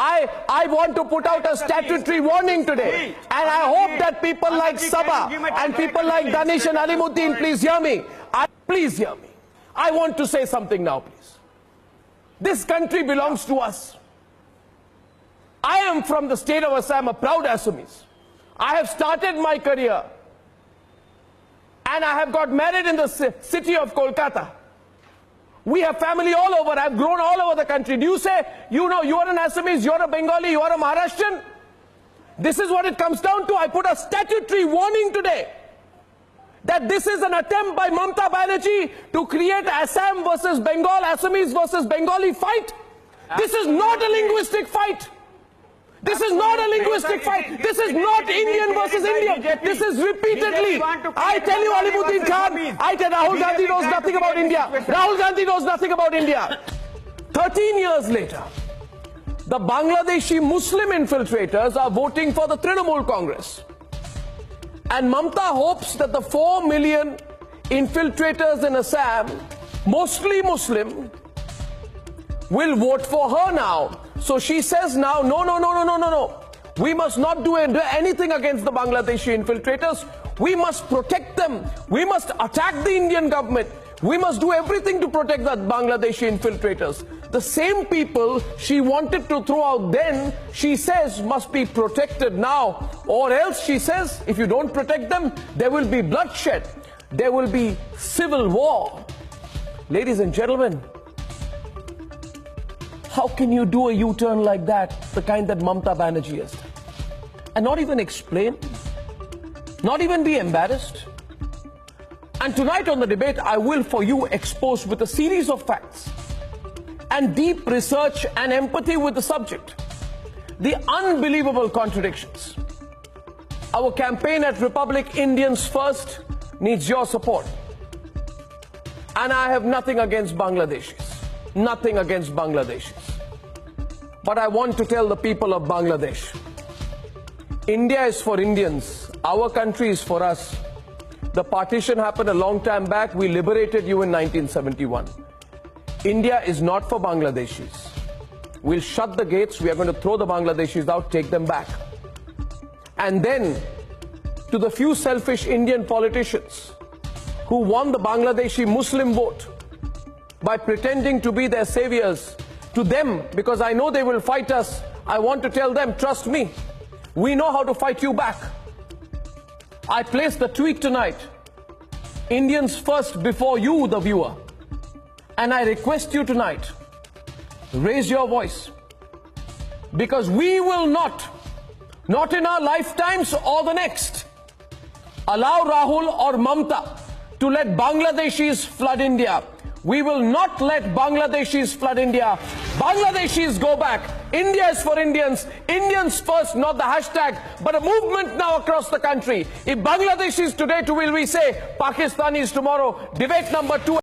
I want to put out a statutory warning today, and I hope that people like Sabah and people like Danish and Alimuddin, please hear me. Please hear me. I want to say something now, please. This country belongs to us. I am from the state of Assam, a proud Assamese. I have started my career and I have got married in the city of Kolkata. We have family all over. I've grown all over the country. Do you say, you know, you are an Assamese, you are a Bengali, you are a Maharashtrian? This is what it comes down to. I put a statutory warning today that this is an attempt by Mamata Banerjee to create Assam versus Bengal, Assamese versus Bengali fight. This is not a linguistic fight. This is not a linguistic fight. This is not Indian versus Indian. This is repeatedly. I tell you, Alimuddin Khan, I tell Rahul Gandhi knows nothing about India. Rahul Gandhi knows nothing about India. 13 years later, the Bangladeshi Muslim infiltrators are voting for the Trinamool Congress. And Mamata hopes that the 4 million infiltrators in Assam, mostly Muslim, will vote for her now. So she says now, no. We must not do anything against the Bangladeshi infiltrators. We must protect them. We must attack the Indian government. We must do everything to protect the Bangladeshi infiltrators. The same people she wanted to throw out then, she says must be protected now. Or else, she says, if you don't protect them, there will be bloodshed. There will be civil war. Ladies and gentlemen, how can you do a U-turn like that, the kind that Mamata Banerjee has done, and not even explain, not even be embarrassed? And tonight on the debate, I will for you expose with a series of facts and deep research and empathy with the subject the unbelievable contradictions. Our campaign at Republic Indians First needs your support. And I have nothing against Bangladeshis. Nothing against Bangladeshis. But I want to tell the people of Bangladesh, India is for Indians. Our country is for us. The partition happened a long time back. We liberated you in 1971. India is not for Bangladeshis. We'll shut the gates. We are going to throw the Bangladeshis out, take them back. And then, to the few selfish Indian politicians who won the Bangladeshi Muslim vote by pretending to be their saviors, to them, because I know they will fight us, I want to tell them, trust me, we know how to fight you back. I placed the tweet tonight, Indians first before you, the viewer. And I request you tonight, raise your voice. Because we will not in our lifetimes or the next, allow Rahul or Mamata to let Bangladeshis flood India. We will not let Bangladeshis flood India. Bangladeshis go back. India is for Indians. Indians first, not the hashtag, but a movement now across the country. If Bangladeshis today, will we say Pakistanis tomorrow? Debate number 2.